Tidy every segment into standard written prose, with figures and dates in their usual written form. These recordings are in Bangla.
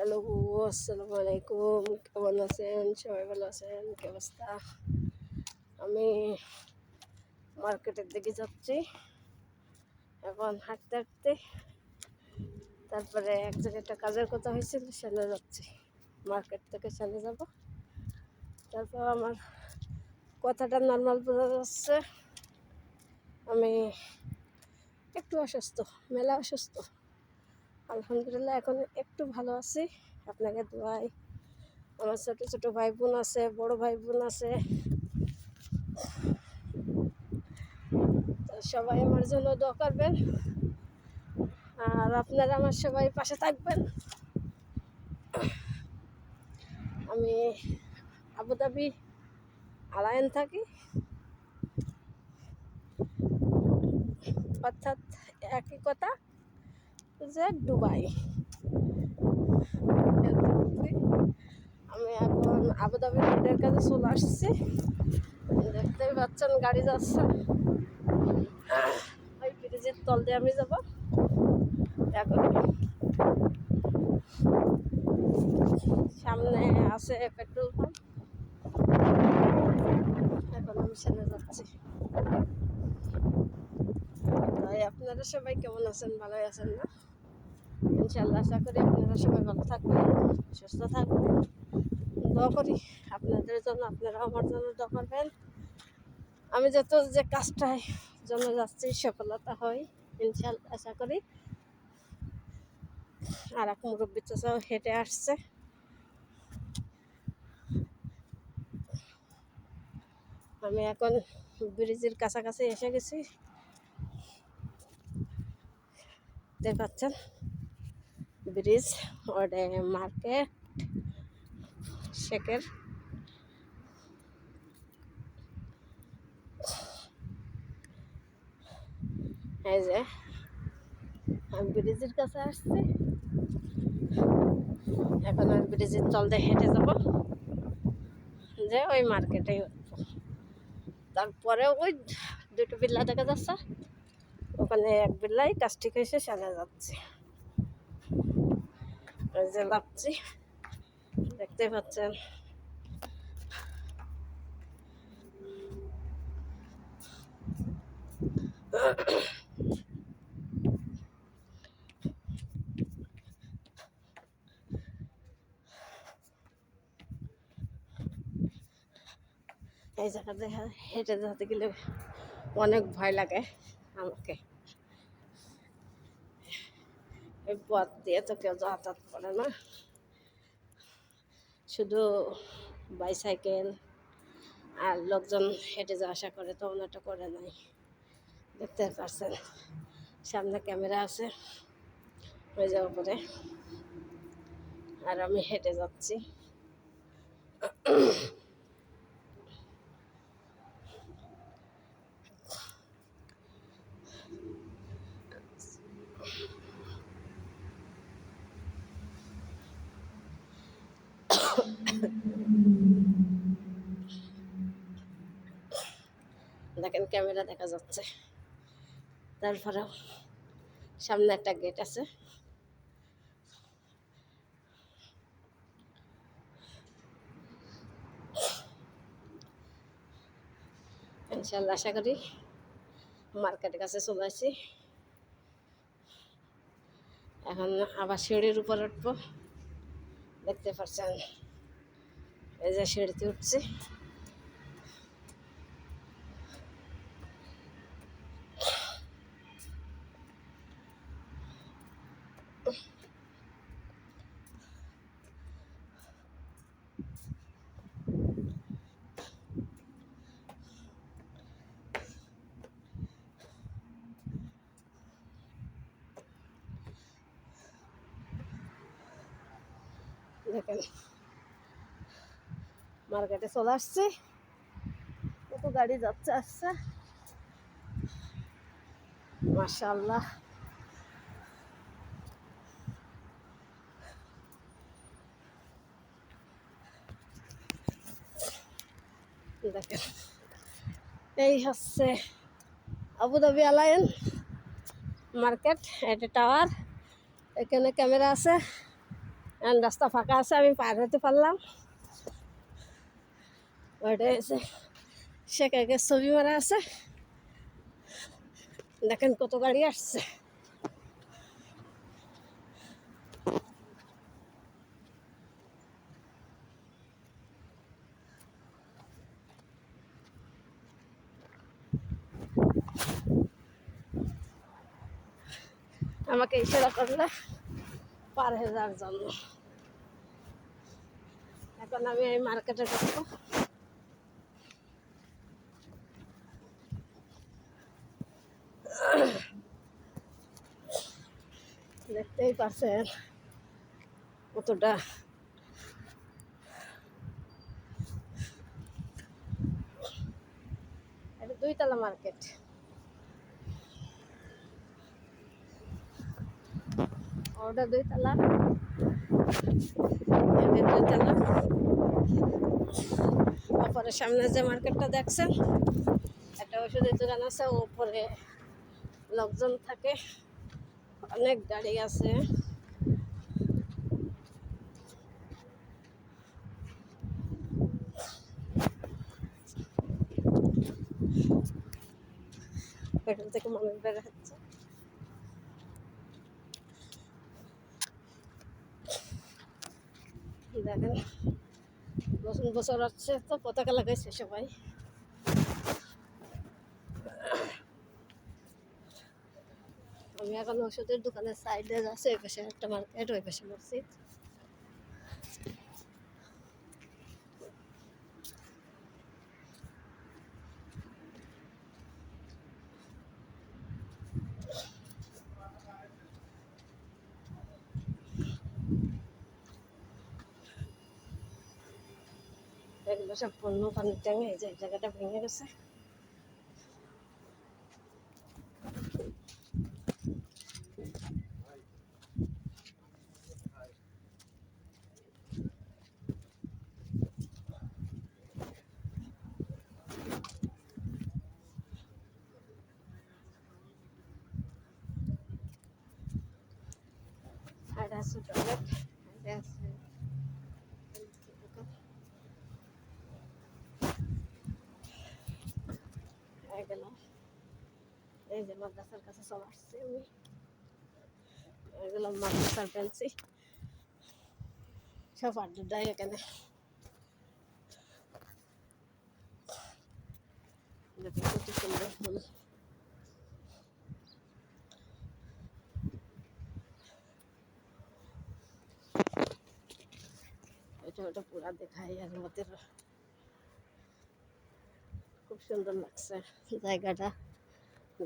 হ্যালো, আসসালামু আলাইকুম। কেমন আছেন? সবাই ভালো আছেন? কি অবস্থা? আমি মার্কেটের দিকে যাচ্ছি এখন হাঁটতে হাঁটতে। তারপরে এক জায়গায় একটা কাজের কথা হয়েছিল, সেখানে যাচ্ছি। মার্কেট থেকে সেখানে যাব। তারপর আমার কথাটা নর্মাল বোঝা যাচ্ছে। আমি একটু অসুস্থ, মেলা অসুস্থ। আলহামদুলিল্লাহ এখন একটু ভালো আছি, আপনাকে দোয়াই। আমার ছোটো ছোটো ভাই বোন আছে, বড় ভাই বোন আছে, সবাই আমার জন্য দোয়া করবেন। আর আপনারা আমার সবাই পাশে থাকবেন। আমি আবুধাবি আলায়ন থাকি, অর্থাৎ একই কথা যে দুবাই। আমি এখন আবুধাবি রোডের কাছে চলে আসছি। দেখতেই পাচ্ছেন গাড়ি যাচ্ছে। ওই ব্রিজের তল দিয়ে আমি যাব। এখন সামনে আছে পেট্রোল পাম্প। এখন আমি সেখানে যাচ্ছি। তাই আপনারা সবাই কেমন আছেন? ভালোই আছেন না? ইনশাল্লাহ আশা করি আপনারা সবাই ভালো থাকবেন, সুস্থ থাকবেন। দোয়া করি আপনাদের জন্য, আপনারা আমার জন্য দোয়া করবেন। আমি যত যে কাজটায় জন্য যাচ্ছি সফলতা হয় ইনশাল্লাহ আশা করি। আর এক মুরব্বী চাচাও হেঁটে আসছে। আমি এখন ব্রিজের কাছাকাছি এসে গেছি। দেখতে পাচ্ছেন ব্রিজ, ওটা মার্কেট শেখের। এই যে আমি ব্রিজের কাছে আসছি। এখন আমি ব্রিজের তল দিয়ে হেঁটে যাব, যে ওই মার্কেটে। তারপরে ওই দুটো বিল্লা দেখা যাচ্ছে, ওখানে এক বিল্লাই কাজ ঠিক হয়েছে, সেখানে যাচ্ছি। ওই যে ভাবছি, দেখতে পাচ্ছেন। এই জায়গাতে হেঁটে যেতে গেলে অনেক ভয় লাগে আমাকে। এই পথ দিয়ে তো কেউ যাতায়াত করে না, শুধু বাইসাইকেল আর লোকজন হেঁটে যাওয়া আসা করে, তো ওনাটা করে নাই। দেখতে পাচ্ছেন সামনে ক্যামেরা আছে ওই যে উপরে, আর আমি হেঁটে যাচ্ছি। দেখেন ক্যামেরা দেখা যাচ্ছে। তারপরেও সামনে একটা গেট আছে। ইনশাল্লাহ আশা করি মার্কেটের কাছে চলে আসি। এখন আবার সিঁড়ির উপর উঠবো। দেখতে পাচ্ছেন এই যে সিঁড়িতে উঠছি। দেখেন মার্কেটে চলে আসছি, কত গাড়ি যাচ্ছে আসছে, মাশাআল্লাহ। দেখেন এই হচ্ছে আবুধাবি আলায়ন মার্কেট, এটা টাওয়ার। এখানে ক্যামেরা আছে, এখন রাস্তা ফাঁকা আছে, আমি পার হতে পারলাম। ওইটা এসে শেখ ছবি মারা আছে, দেখেন কত গাড়ি আসছে। আমাকে ইশারা করলে পার হয়ে যাওয়ার জন্য। এখন আমি এই মার্কেটে ঢুকবো। দেখতেই পাচ্ছেন কতটা এটা 2 তলা মার্কেট। ওটা 2 তলা, এটা 2 তলা। ওপরে সামনে যে মার্কেটটা দেখছেন, একটা ওষুধের দোকান আছে, ওপরে লোকজন থাকে, অনেক গাড়ি আছে। পেট্রোল থেকে মানুষ বের হচ্ছে। দেখেন নতুন বছর হচ্ছে তো পতাকা লাগাইছে সবাই। আমি এখন ওষুধের দোকানের সাইডে যাচ্ছি, ওই পাশে একটা মার্কেট, ওই পাশে মসজিদ। এগুলো সব পণ্য পানির ট্যাঙ্ক, এই যে জায়গাটা ভেঙে গেছে। আর আছে টয়লেট, আছে গেলাম। এই যে মাদ্রাসার কাছে চলে আসছি আমি, এগুলো মাদ্রাসার ফেলছি সব আড্ডায় এখানে। দেখুন কত সুন্দর ফুল। এটা ওটা পুরা দেখাই আর আমাদের খুব সুন্দর লাগছে জায়গাটা।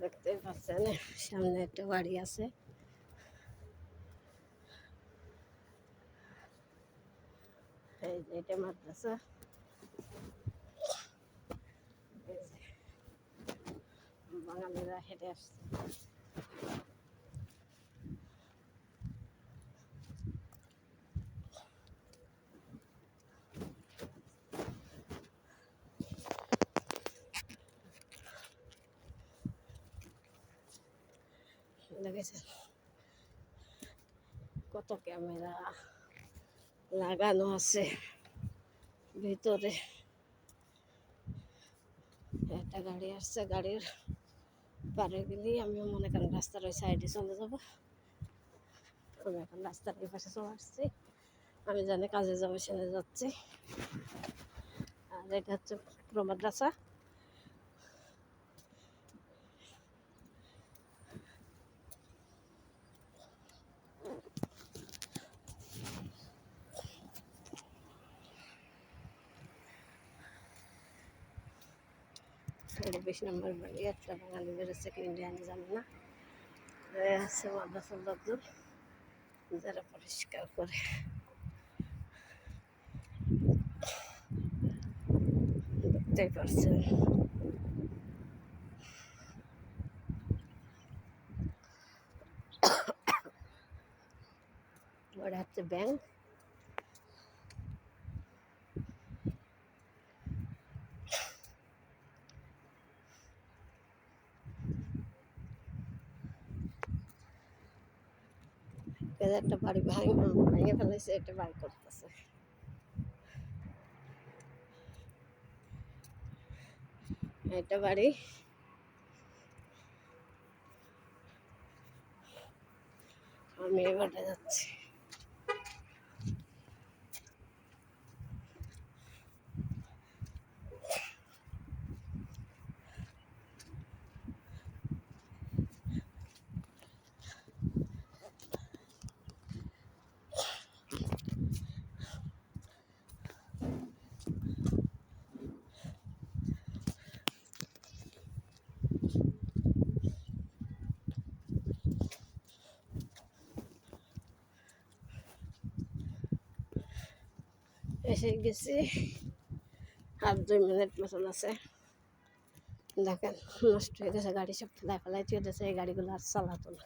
দেখতে পাচ্ছেন সামনে একটা বাড়ি আছে, এই যে এটা মাদ্রাসা। বাঙালিরা হেঁটে আসছে। দেখেছেন কত ক্যামেরা লাগানো আছে ভিতরে। একটা গাড়ি আসছে, গাড়ির পারে গেলেই আমিও মনে করেন রাস্তার ওই সাইডে চলে যাবো। আমি এখন রাস্তার এই পাশে চলে আসছি, আমি জানি কাজে যাবো, সেখানে যাচ্ছি। আর এটা হচ্ছে পুরো মাদ্রাসা। এটা 20 নম্বর বাড়ি, একটা বাঙালি বেরোচ্ছে কি ইন্ডিয়ানে জানি না। আছে মাদ্রাসার লোকজন যারা পরিষ্কার করে। দেখতেই পারছেন ওটা হচ্ছে ব্যাংক। একটা বাড়ি ভেঙে ফেলেছে, এটা বাড়ি করতেছে। এটা বাড়ি, আমি এবারে যাচ্ছি। এসে গেছি, আর 2 মিনিট মতন আছে। দেখেন নষ্ট হয়ে গেছে, গাড়ি সব ফেলাই দিয়ে দিয়েছে, এই গাড়িগুলো আর চালাতো না।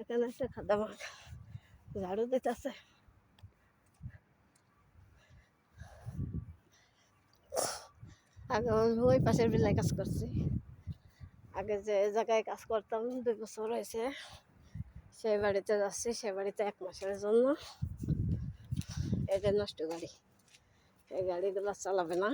এখানে একটা খাদামা ঝাড়ু দিতেছে। আগে আমি ওই পাশের বিলায় কাজ করছি। আগে যে জায়গায় কাজ করতাম 2 বছর হয়েছে, সেই বাড়িতে যাচ্ছি। সেই বাড়িতে 1 মাসের জন্য। এটা নষ্ট গাড়ি, এই গাড়িগুলো চালাবে না।